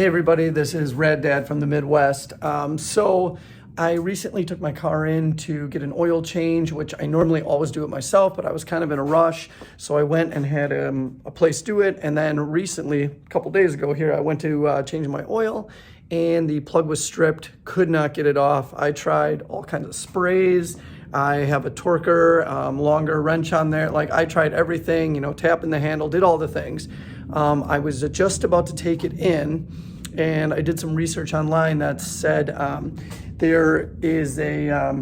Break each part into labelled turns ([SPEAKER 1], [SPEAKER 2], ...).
[SPEAKER 1] Hey everybody, this is Rad Dad from the Midwest. So I recently took my car in to get an oil change, which I normally always do it myself, but I was kind of in a rush. So I went and had a place do it. And then recently, a couple days ago here, I went to change my oil and the plug was stripped, could not get it off. I tried all kinds of sprays. I have a torquer, longer wrench on there. Like I tried everything, you know, tapping the handle, did all the things. I was just about to take it in, and I did some research online that said there is a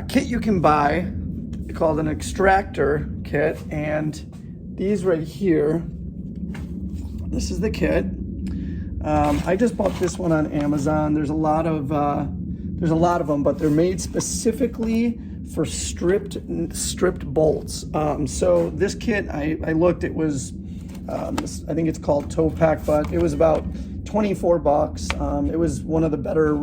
[SPEAKER 1] kit you can buy called an extractor kit, and these right here, this is the kit. I just bought this one on Amazon. There's a lot of them, but they're made specifically for stripped bolts. So this kit, I looked, it was, I think it's called Toe Pack, but it was about 24 bucks. It was one of the better,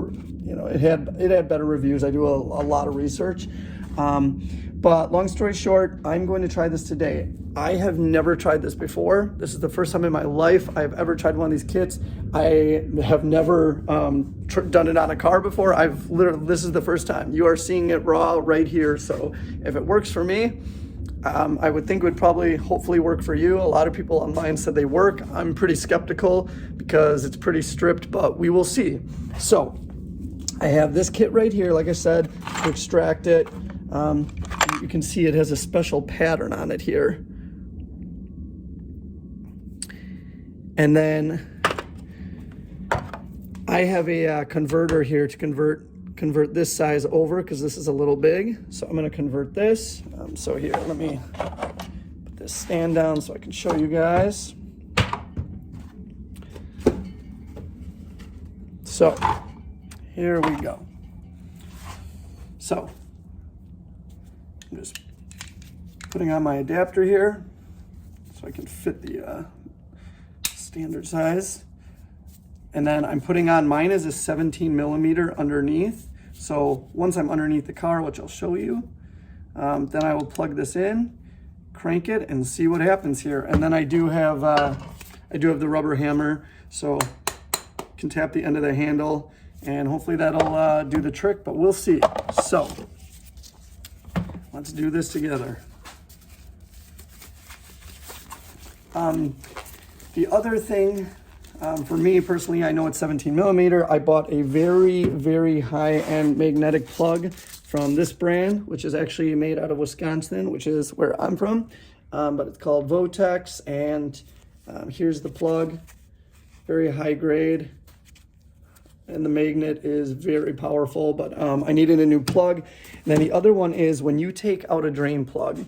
[SPEAKER 1] you know, it had better reviews. I do a lot of research. But long story short, I'm going to try this today. I have never tried this before. This is the first time in my life I've ever tried one of these kits. I have never done it on a car before. This is the first time. You are seeing it raw right here. So if it works for me, I would think it would probably hopefully work for you. A lot of people online said they work. I'm pretty skeptical because it's pretty stripped, but we will see. So I have this kit right here, like I said, to extract it. You can see it has a special pattern on it here. And then I have a converter here to convert this size over because this is a little big. So I'm going to convert this. So here, let me put this stand down so I can show you guys. So here we go. So I'm just putting on my adapter here so I can fit the standard size. And then I'm putting on, mine is a 17 millimeter underneath. So once I'm underneath the car, which I'll show you, then I will plug this in, crank it, and see what happens here. And then I do have the rubber hammer, so I can tap the end of the handle, and hopefully that'll do the trick, but we'll see. So let's do this together. The other thing, for me personally, I know it's 17 millimeter. I bought a very, very high-end magnetic plug from this brand, which is actually made out of Wisconsin, which is where I'm from. But it's called Votex, and here's the plug. Very high grade, and the magnet is very powerful, but I needed a new plug. And then the other one is when you take out a drain plug,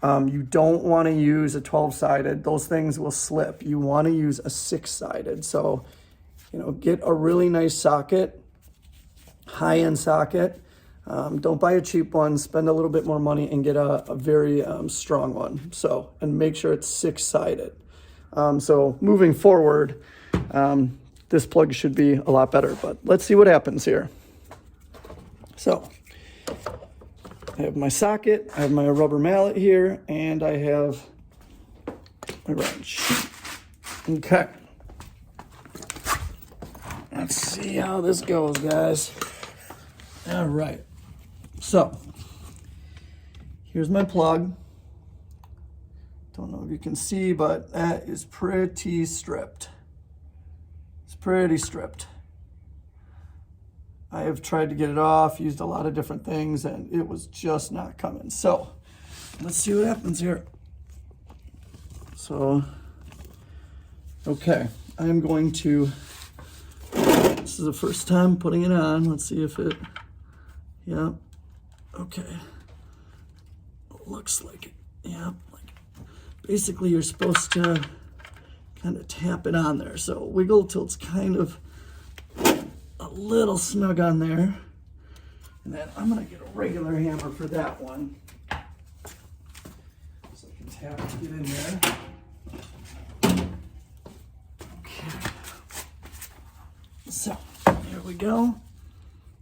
[SPEAKER 1] you don't want to use a 12-sided. Those things will slip. You want to use a 6-sided. So, you know, get a really nice socket, high-end socket. Don't buy a cheap one. Spend a little bit more money and get a very strong one. So, and make sure it's 6-sided. So moving forward, this plug should be a lot better. But let's see what happens here. So I have my socket, I have my rubber mallet here, and I have my wrench. Okay. Let's see how this goes, guys. All right. So here's my plug. Don't know if you can see, but that is pretty stripped. It's pretty stripped. I have tried to get it off, used a lot of different things, and it was just not coming. So let's see what happens here. So, okay, I'm going to, this is the first time putting it on. Let's see if it, yeah, okay. Looks like it, yeah. Like basically you're supposed to kind of tap it on there. So wiggle till it's kind of a little snug on there. And then I'm gonna get a regular hammer for that one. So I can tap and get in there. Okay. So, here we go.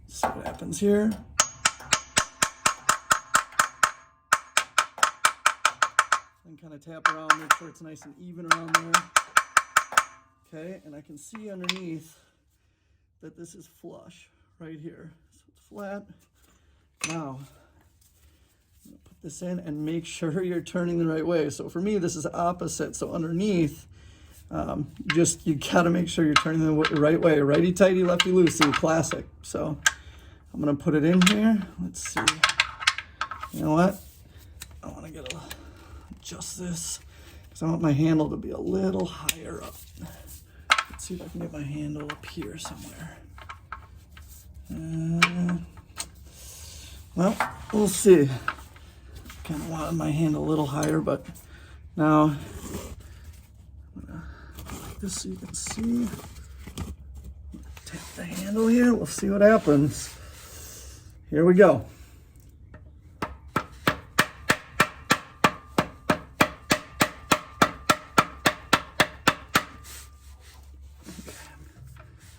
[SPEAKER 1] See what happens here. Then kind of tap around, make sure it's nice and even around there. Okay, and I can see underneath that this is flush right here. So it's flat. Now, I'm gonna put this in and make sure you're turning the right way. So for me, this is opposite. So underneath, you gotta make sure you're turning the right way. Righty tighty, lefty loosey, classic. So I'm gonna put it in here. Let's see. You know what? I wanna adjust this because I want my handle to be a little higher up. Let's see if I can get my handle up here somewhere. Well, we'll see. Kind of wanted my handle a little higher, but now I'm gonna like this so you can see. Tap the handle here. We'll see what happens. Here we go.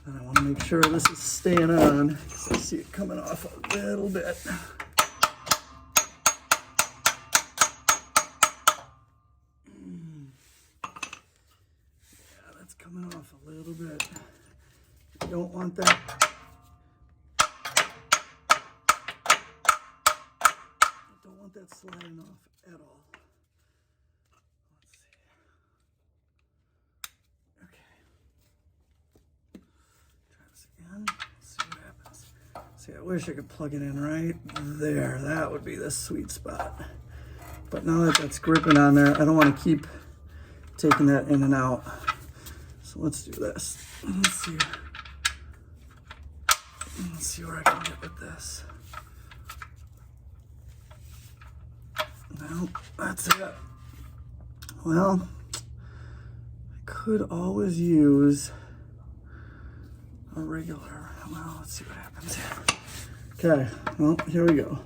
[SPEAKER 1] And I want to make sure this is staying on because I see it coming off a little bit. Yeah, that's coming off a little bit. You don't want that. You don't want that sliding off at all. Let's see. Okay. Try this again. See what happens. See, I wish I could plug it in right there. That would be the sweet spot. But now that that's gripping on there, I don't want to keep taking that in and out. So let's do this. Let's see where I can get with this. No, that's it. Well, I could always use a regular. Well, let's see what happens here. Okay, well, here we go.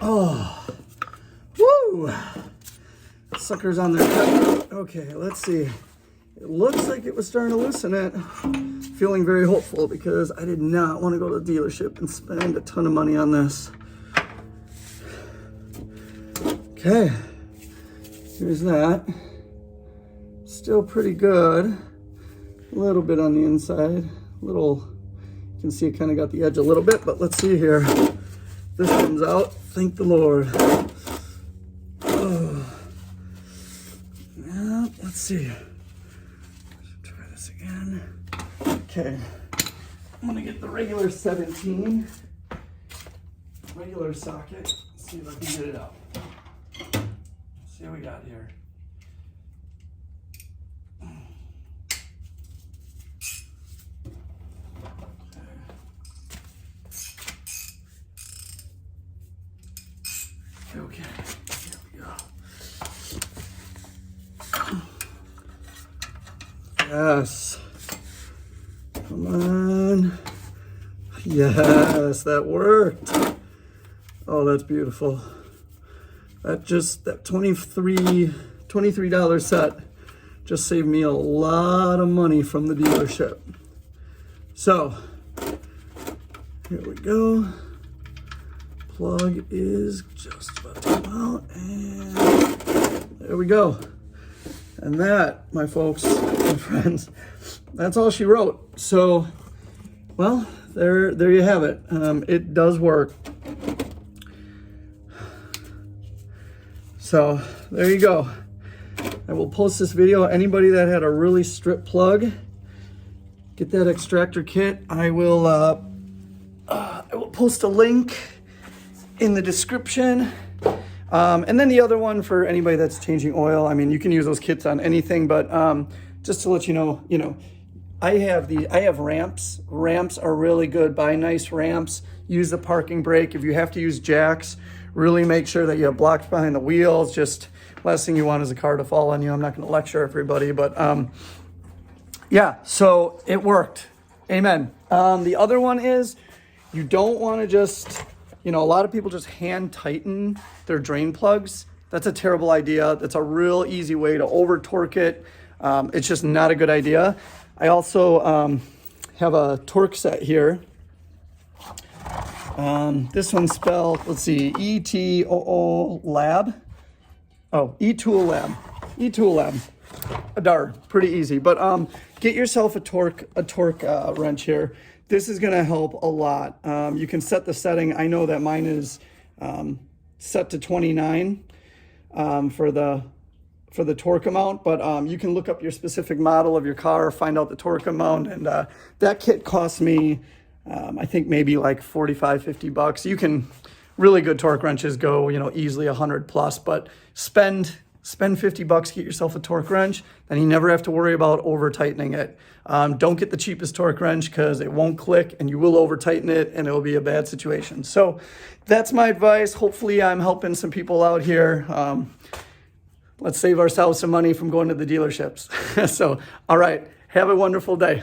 [SPEAKER 1] Oh, woo! Sucker's on there. Okay, let's see. It looks like it was starting to loosen it. Feeling very hopeful because I did not want to go to the dealership and spend a ton of money on this. Okay, here's that. Still pretty good. A little bit on the inside. You can see it kind of got the edge a little bit, but let's see here. This comes out. Thank the Lord. Oh. Yeah, let's see. Try this again. Okay. I'm gonna get the regular 17. Regular socket. Let's see if I can get it out. Let's see what we got here. Okay, here we go. Yes. Come on. Yes, that worked. Oh, that's beautiful. That $23 set just saved me a lot of money from the dealership. So, here we go. Plug is just about to come out, and there we go. And that, my folks and friends, that's all she wrote. So, well, there you have it. It does work. So there you go. I will post this video. Anybody that had a really stripped plug, get that extractor kit. I will post a link in the description. And then the other one for anybody that's changing oil. I mean, you can use those kits on anything, but just to let you know, I have ramps. Ramps are really good. Buy nice ramps. Use the parking brake. If you have to use jacks, really make sure that you have blocks behind the wheels. Just last thing you want is a car to fall on you. I'm not going to lecture everybody, but yeah, so it worked. Amen. The other one is you don't want to just, a lot of people just hand tighten their drain plugs. That's a terrible idea. That's a real easy way to over torque it. It's just not a good idea. I also have a torque set here. This one's spelled, let's see, ETOOLAB. Oh, ETOOLAB. ETOOLAB. Adar, pretty easy. But get yourself a torque wrench here. This is going to help a lot. You can set the setting. I know that mine is set to 29 for the torque amount, but you can look up your specific model of your car, find out the torque amount, and that kit cost me, I think maybe like 45, 50 bucks. You can, really good torque wrenches go, you know, easily 100 plus, but spend 50 bucks, get yourself a torque wrench, then you never have to worry about over tightening it. Don't get the cheapest torque wrench because it won't click and you will over tighten it and it will be a bad situation. So that's my advice. Hopefully I'm helping some people out here. Let's save ourselves some money from going to the dealerships. So, all right, have a wonderful day.